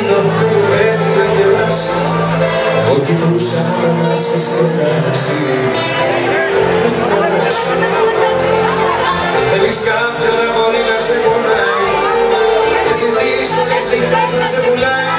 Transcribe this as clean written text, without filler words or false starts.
εκείνο που έτεινε κιόλας. Εγώ κοιτούσα μόνο να σας κοντάξει. Δεν την αλλάξω. Θέλεις κάποιον να μπορεί να σε πονάει και στις δύσκολες στιγμές να σε πουλάει.